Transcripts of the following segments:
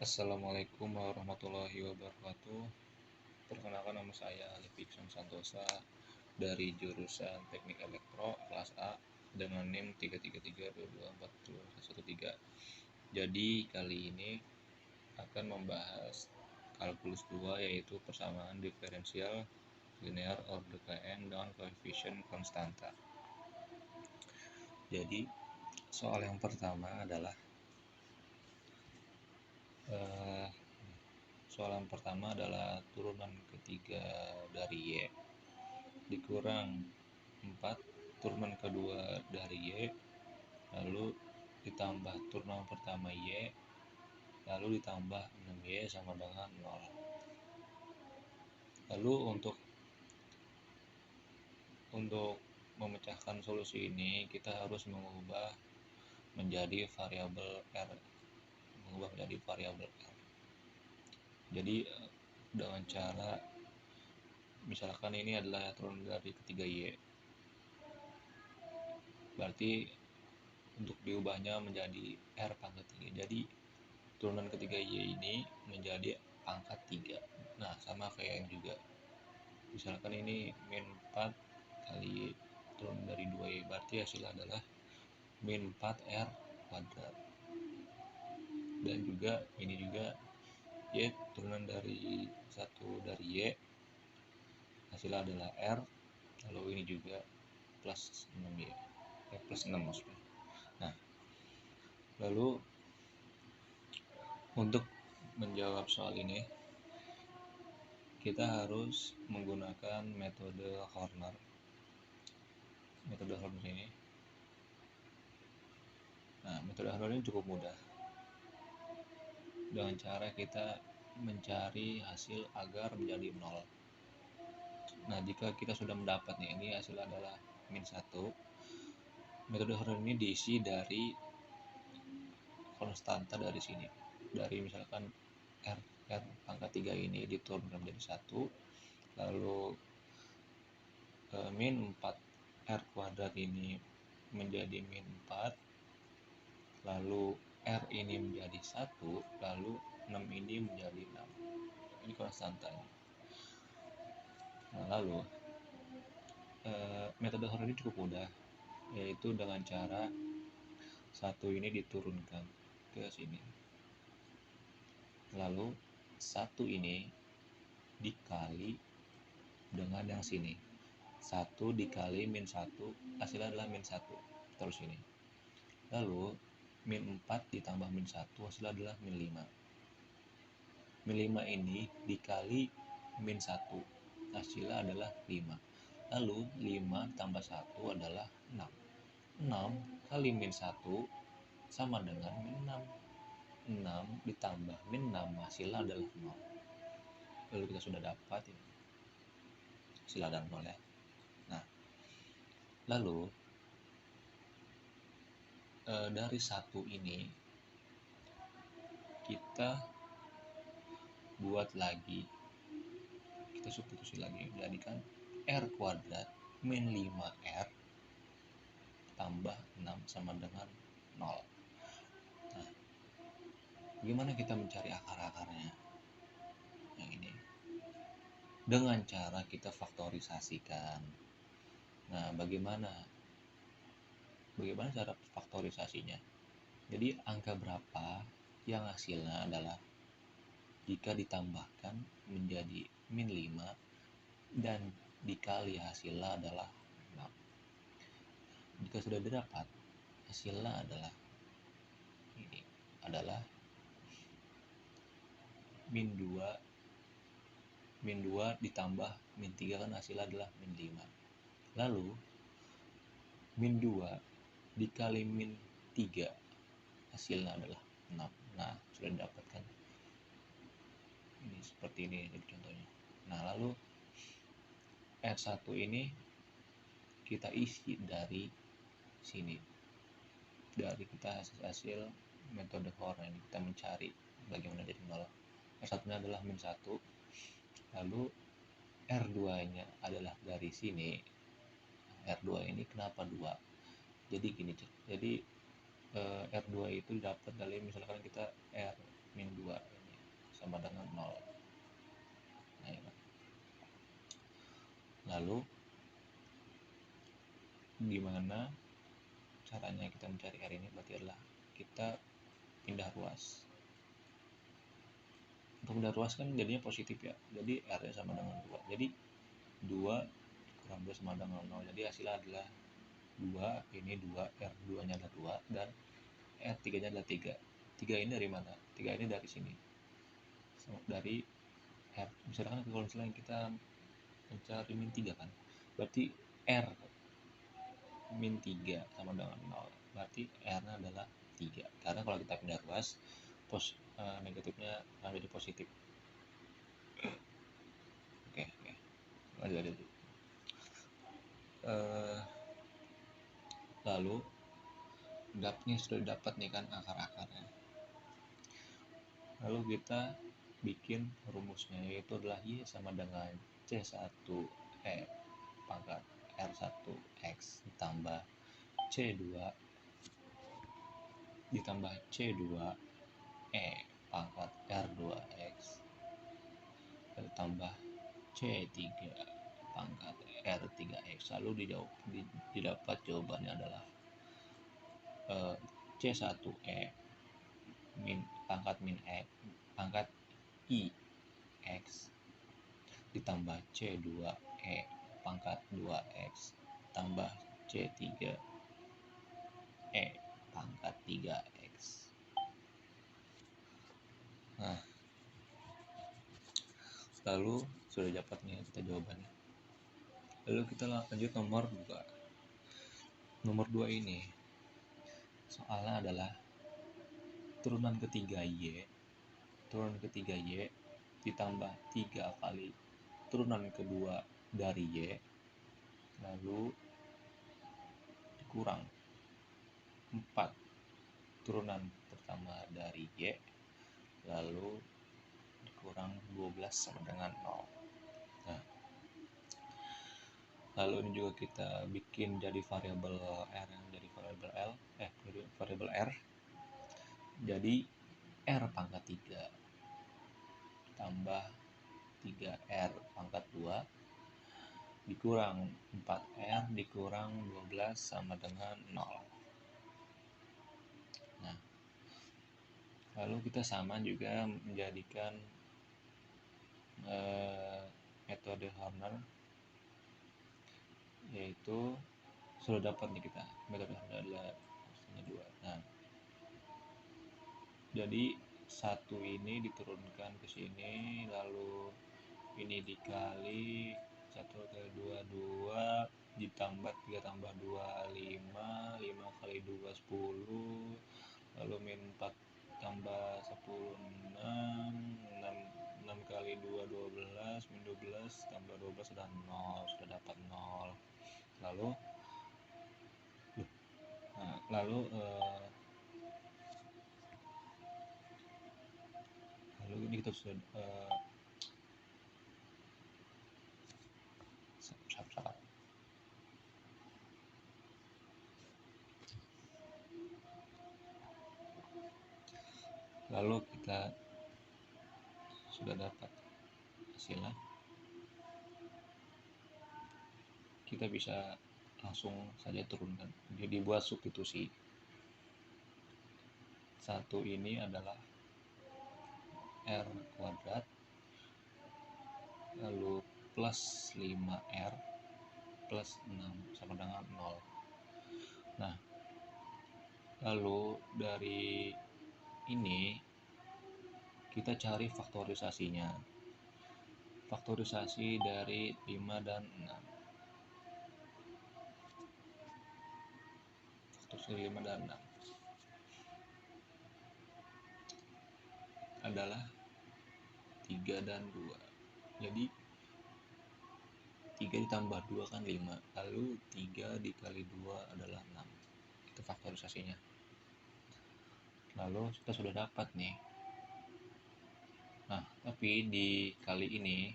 Assalamualaikum warahmatullahi wabarakatuh. Perkenalkan, nama saya Levikson Santosa dari jurusan Teknik Elektro kelas A dengan NIM 333224013. Jadi kali ini akan membahas kalkulus 2, yaitu persamaan diferensial linear ORDKN dengan koefisien konstanta. Jadi soal yang pertama adalah turunan ketiga dari Y dikurang 4 turunan kedua dari Y, lalu ditambah turunan pertama Y, lalu ditambah 6Y sama dengan 0. Lalu untuk memecahkan solusi ini kita harus mengubah menjadi variabel R. Jadi dengan cara, misalkan ini adalah turunan dari ketiga Y, berarti untuk diubahnya menjadi R pangkat 3. Jadi turunan ketiga Y ini menjadi pangkat 3. Nah, sama kayak yang juga. Misalkan ini min 4 kali turunan dari 2Y, berarti hasilnya adalah min 4R kuadrat. Dan juga ini juga Y turunan dari 1 dari Y, hasilnya adalah R. Lalu ini juga plus 6Y, plus 6 maksudnya. Nah, lalu untuk menjawab soal ini kita harus menggunakan metode Horner. Metode Horner ini cukup mudah. Dengan cara kita mencari hasil agar menjadi 0. Nah, jika kita sudah mendapat ini hasil adalah min 1, metode Horner ini diisi dari konstanta dari sini. Dari misalkan R pangkat 3 ini diturunkan menjadi 1, lalu min 4R kuadrat ini menjadi min 4, lalu R ini menjadi 1, lalu 6 ini menjadi 6. Ini konstantanya. Nah, lalu metode Horner ini cukup mudah, yaitu dengan cara 1 ini diturunkan ke sini, lalu 1 ini dikali dengan yang sini. 1 dikali min 1 hasilnya adalah min 1, terus ini. Lalu min 4 ditambah min 1 hasilnya adalah min 5. Min 5 ini dikali min 1 hasilnya adalah 5. Lalu 5 tambah 1 adalah 6. 6 kali min 1 sama dengan min 6. 6 ditambah min 6 hasilnya adalah 0. Lalu kita sudah dapat ini hasil adalah 0 ya. Nah, lalu dari 1 ini kita buat lagi, kita substitusi lagi, jadikan R kuadrat min 5R tambah 6 sama dengan 0. Nah, gimana kita mencari akar-akarnya? Yang ini dengan cara kita faktorisasikan. Nah, bagaimana cara faktorisasinya? Jadi angka berapa yang hasilnya adalah jika ditambahkan menjadi min 5 dan dikali hasilnya adalah 6. Jika sudah didapat hasilnya adalah ini, adalah min 2 ditambah min 3, kan hasilnya adalah min 5. Lalu min 2 dikali min 3 hasilnya adalah 6. Nah, sudah didapatkan ini seperti ini jadi contohnya. Nah, lalu R1 ini kita isi dari sini, dari kita hasil metode Horner ini kita mencari bagaimana jadi 0. R1 nya adalah min 1, lalu R2 nya adalah dari sini. R2 ini kenapa 2? Jadi gini, jadi R2 itu dapat dari misalkan kita R min 2 sama dengan 0. Nah, ya. Lalu gimana caranya kita mencari R ini? Berarti adalah kita pindah ruas. Untuk pindah ruas kan jadinya positif ya, jadi R nya sama dengan 2. Jadi 2 kurang 2 sama dengan 0. Jadi hasilnya adalah 2, ini 2, R2 nya adalah 2, dan R3 nya adalah 3. 3 ini dari mana? 3 ini dari sini, dari R. Misalkan kalau misalnya kita mencari min 3 kan, berarti R min 3 sama dengan 0, berarti R nya adalah 3. Karena kalau kita pindah ruas, negatifnya akan jadi positif. Oke. Lanjut. Lalu dapatnya sudah dapat nih kan akar-akarnya. Lalu kita bikin rumusnya, yaitu adalah Y sama dengan C1E pangkat R1X ditambah C2 ditambah C2E pangkat R2X ditambah C3 pangkat R3X. Lalu didapat jawabannya adalah C1E pangkat pangkat I X ditambah C2E pangkat 2X tambah C3E pangkat 3X. Nah, lalu sudah dapat nih kita jawabannya. Lalu kita lanjut nomor 2. Nomor 2 ini soalnya adalah turunan ketiga Y ditambah 3 kali turunan kedua dari Y, lalu dikurang 4 turunan pertama dari Y, lalu dikurang 12 sama dengan 0. Nah, lalu ini juga kita bikin jadi variabel R dari variabel R. Jadi R pangkat 3 tambah 3R pangkat 2 dikurang 4R dikurang 12 sama dengan 0. Nah, lalu kita sama juga menjadikan metode Horner, yaitu sudah dapat nih kita metode Horner adalah 2. Nah, jadi 1 ini diturunkan ke sini, lalu ini dikali 1 kali 2 ditambah 3 tambah 2 5 kali 2 10, lalu min 4 tambah 10 6 kali 2 12 min 12 tambah 12 sudah 0, sudah dapat 0. Lalu ini kita sudah lalu kita sudah dapat hasilnya. Kita bisa langsung saja turunkan, jadi buat substitusi. 1 ini adalah R kuadrat, lalu plus 5R plus 6 sama dengan 0. Nah, lalu dari ini kita cari faktorisasinya. Faktorisasi dari 5 dan 6. Faktorisasi 5 dan 6 adalah 3 dan 2. Jadi 3 ditambah 2 kan 5, lalu 3 dikali 2 adalah 6. Itu faktorisasinya. Lalu kita sudah dapat nih. Nah, tapi di kali ini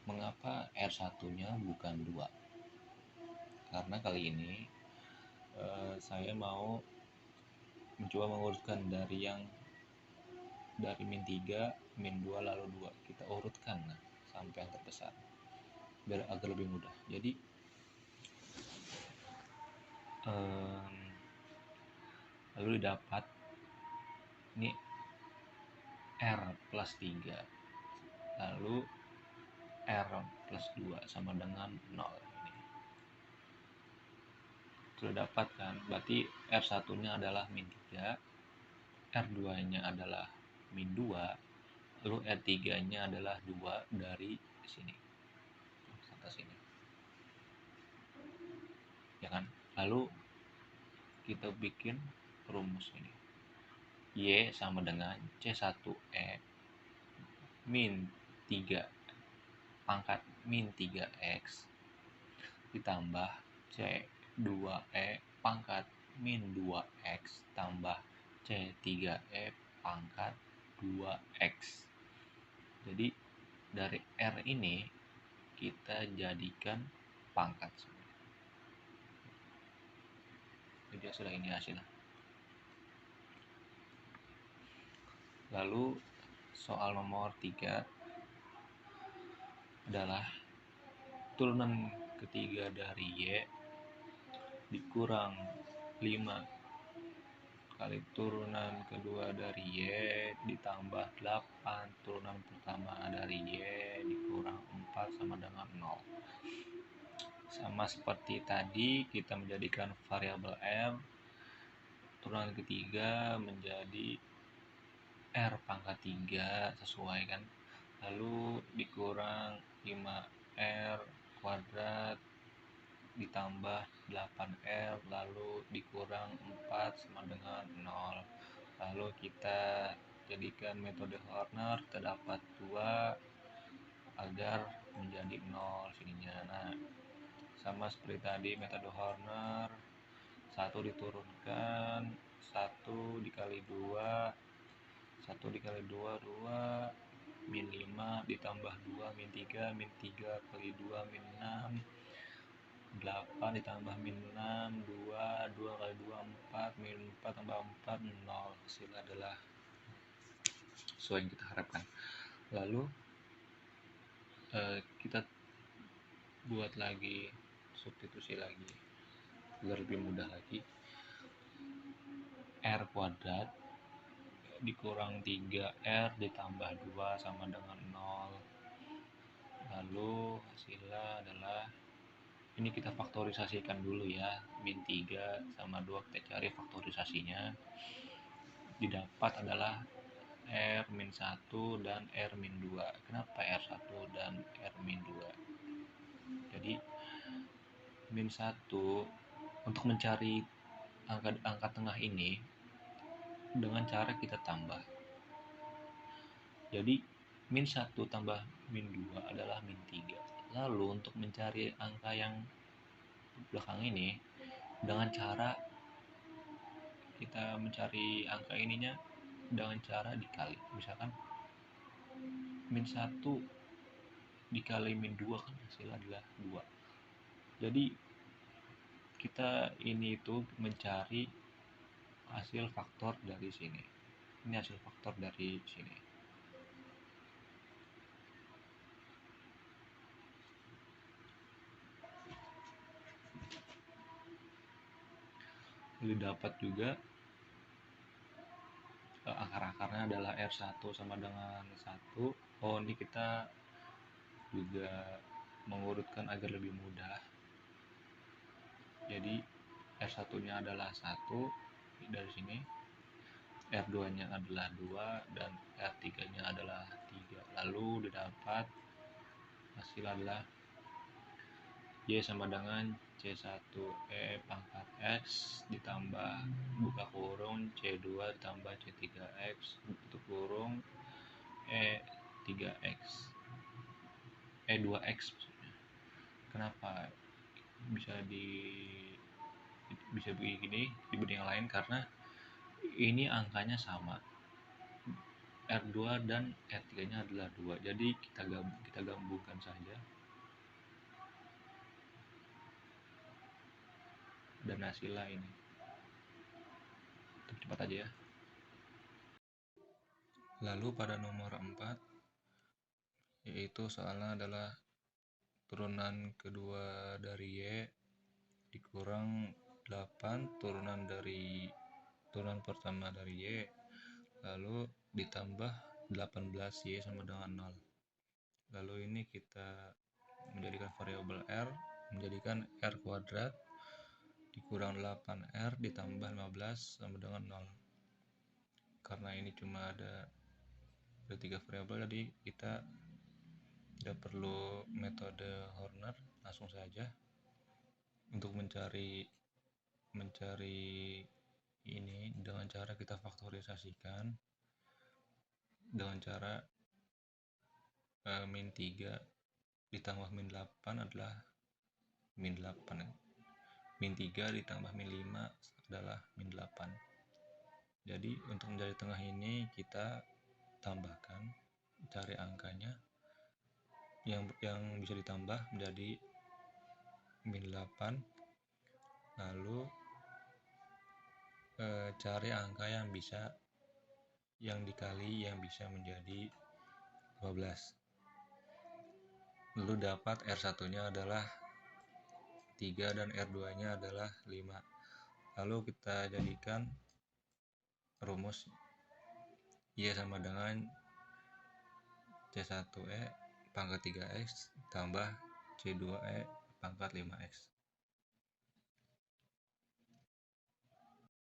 mengapa R1-nya bukan 2? Karena kali ini saya mau mencoba mengurutkan dari yang dari min 3, min 2, lalu 2. Kita urutkan sampai yang terbesar biar agar lebih mudah. Jadi lalu didapat ini R plus 3, lalu R plus 2 sama dengan 0. Ini sudah dapat kan, berarti R1 nya adalah min 3, R2 nya adalah min 2, lalu R3 nya adalah 2 dari sini atas sini, ya kan. Lalu kita bikin rumus ini, Y sama dengan C1E min 3 pangkat min 3X ditambah C2E pangkat min 2X tambah C3E pangkat 2X. Jadi dari R ini kita jadikan pangkat. Jadi hasil ini hasilnya. Lalu soal nomor 3 adalah turunan ketiga dari Y dikurang 5 kali turunan kedua dari Y ditambah 8 turunan pertama dari Y dikurang 4 sama dengan 0. Sama seperti tadi, kita menjadikan variabel R, turunan ketiga menjadi R pangkat 3 sesuai kan, lalu dikurang 5R kuadrat ditambah 8R lalu dikurang 4 sama dengan 0. Lalu kita jadikan metode Horner, terdapat 2 agar menjadi 0 sininya. Nah, sama seperti tadi metode Horner, 1 diturunkan, 1 dikali 2, 1 dikali 2, 2, min 5 ditambah 2, min 3, min 3 kali 2, min 6, 8 ditambah min 6, 2, 2 kali 2, 4, min 4 tambah 4, 0. Hasil adalah sesuai yang kita harapkan. Lalu kita buat lagi, substitusi lagi agar lebih mudah lagi. R kuadrat dikurang 3R ditambah 2 sama dengan 0. Lalu hasilnya adalah, ini kita faktorisasikan dulu ya, min 3 sama 2 kita cari faktorisasinya. Didapat adalah R min 1 dan R min 2. Kenapa R1 dan R min 2? Jadi min 1 untuk mencari angka tengah ini dengan cara kita tambah. Jadi min 1 tambah min 2 adalah min 3. Lalu untuk mencari angka yang belakang ini dengan cara kita mencari angka ininya dengan cara dikali. Misalkan min 1 dikali min 2 kan hasilnya adalah 2. Jadi kita ini itu mencari hasil faktor dari sini. Ini hasil faktor dari sini. Lalu dapat juga akar-akarnya adalah R1 sama dengan 1. Oh, ini kita juga mengurutkan agar lebih mudah. Jadi R1 nya adalah 1 dari sini, R2 nya adalah 2 dan R3 nya adalah 3. Lalu didapat hasil adalah Y sama dengan C1E pangkat X ditambah buka kurung C2 tambah C3X tutup kurung E3X E2X maksudnya. Kenapa bisa begini dibanding yang lain? Karena ini angkanya sama, R2 dan R3 nya adalah 2, jadi kita gabungkan saja dan hasilnya ini. Cepat aja ya. Lalu pada nomor 4, yaitu soalnya adalah turunan kedua dari Y dikurang 8 turunan pertama dari Y, lalu ditambah 18Y sama dengan 0. Lalu ini kita menjadikan variabel R, menjadikan R kuadrat dikurang 8R ditambah 15 sama dengan 0. Karena ini cuma ada 3 variabel, jadi kita tidak perlu metode Horner, langsung saja untuk mencari ini dengan cara kita faktorisasikan dengan cara min 3 ditambah min 8 adalah min 8, min 3 ditambah min 5 adalah min 8. Jadi untuk mencari tengah ini kita tambahkan, cari angkanya yang bisa ditambah menjadi min 8, lalu cari angka yang dikali yang bisa menjadi 12. Lalu dapat R1 nya adalah 3 dan R2 nya adalah 5. Lalu kita jadikan rumus Y sama dengan C1E pangkat 3X tambah C2E pangkat 5X.